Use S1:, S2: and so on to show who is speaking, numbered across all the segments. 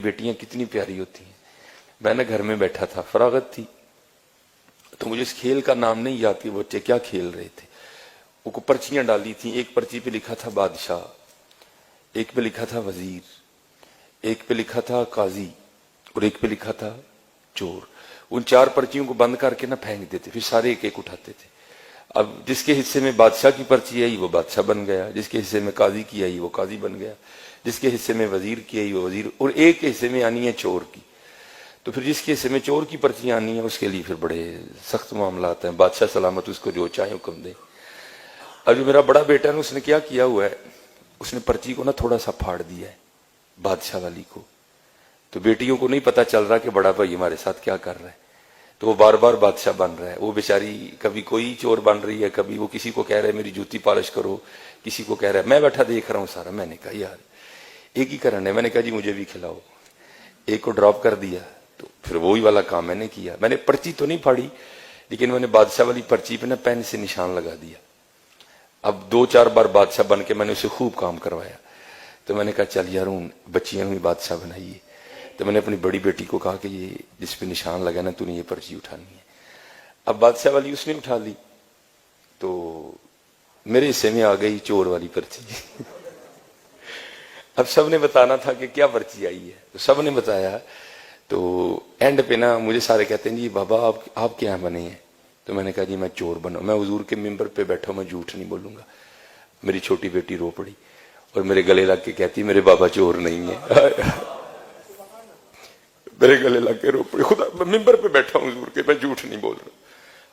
S1: بیٹیاں کتنی پیاری ہوتی ہیں. میں نے گھر میں بیٹھا تھا, فراغت تھی, تو مجھے اس کھیل کا نام نہیں یاد کہ بچے کیا کھیل رہے تھے. وہ کو پرچیاں ڈالی تھیں, ایک پرچی پہ لکھا تھا بادشاہ, ایک پہ لکھا تھا وزیر, ایک پہ لکھا تھا قاضی, اور ایک پہ لکھا تھا چور. ان 4 پرچیوں کو بند کر کے نہ پھینک دیتے, پھر سارے ایک ایک اٹھاتے تھے. اب جس کے حصے میں بادشاہ کی پرچی آئی وہ بادشاہ بن گیا, جس کے حصے میں قاضی کی آئی وہ قاضی بن گیا, جس کے حصے میں وزیر کی آئی وہ وزیر, اور ایک کے حصے میں آنی ہے چور کی. تو پھر جس کے حصے میں چور کی پرچی آنی ہے اس کے لیے پھر بڑے سخت معاملات ہیں. بادشاہ سلامت اس کو جو چاہے حکم دے. اب جو میرا بڑا بیٹا ہے اس نے کیا کیا ہوا ہے, اس نے پرچی کو نا تھوڑا سا پھاڑ دیا ہے بادشاہ والی کو. تو بیٹیوں کو نہیں پتا چل رہا کہ بڑا بھائی ہمارے ساتھ کیا کر رہا ہے, تو وہ بار بار بادشاہ بن رہا ہے. وہ بیچاری کبھی کوئی چور بن رہی ہے, کبھی وہ کسی کو کہہ رہا ہے میری جوتی پالش کرو, کسی کو کہہ رہا ہے. میں بیٹھا دیکھ رہا ہوں سارا. میں نے کہا یار ایک ہی کرنا ہے. میں نے کہا جی مجھے بھی کھلاؤ. ایک کو ڈراپ کر دیا, تو پھر وہی والا کام میں نے کیا. میں نے پرچی تو نہیں پھاڑی, لیکن میں نے بادشاہ والی پرچی پہ نا پین سے نشان لگا دیا. اب 2-4 بار بادشاہ بن کے میں نے اسے خوب کام کروایا. تو میں نے کہا چل یار ہوں بچیاں ہوئی بادشاہ بنائیے. تو میں نے اپنی بڑی بیٹی کو کہا کہ یہ جس پہ نشان لگا نا تو نے یہ پرچی اٹھانی ہے. اب بادشاہ والی اس نے اٹھا لی, تو میرے حصے میں آ گئی چور والی پرچی. اب سب نے بتانا تھا کہ کیا پرچی آئی ہے, تو سب نے بتایا. تو اینڈ پہ نا مجھے سارے کہتے ہیں جی بابا آپ کیا بنے ہیں. تو میں نے کہا جی میں چور بنا. میں حضور کے ممبر پہ بیٹھا ہوں, میں جھوٹ نہیں بولوں گا. میری چھوٹی بیٹی رو پڑی اور میرے گلے لگ کے کہتی میرے بابا چور نہیں ہے. میرے گلے لگ کے رو پڑی. خدا میں ممبر پہ بیٹھا ہوں حضور کے, میں جھوٹ نہیں بول رہا.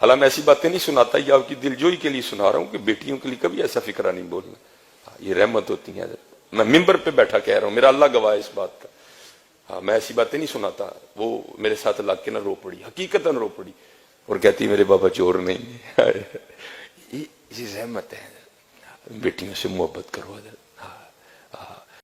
S1: حالانکہ میں ایسی باتیں نہیں سناتا, یہ آپ کی دلجوئی کے لیے سنا رہا ہوں کہ بیٹیوں کے لیے کبھی ایسا فکرہ نہیں بولنا. یہ رحمت ہوتی ہے. میں ممبر پہ بیٹھا کہہ رہا ہوں, میرا اللہ گواہ ہے اس بات کا. ہاں میں ایسی باتیں نہیں سناتا. وہ میرے ساتھ لگ کے نہ رو پڑی, حقیقتاً رو پڑی, اور کہتی میرے بابا چور نہیں ہے. یہ رحمت ہے. بیٹیوں سے محبت کرو.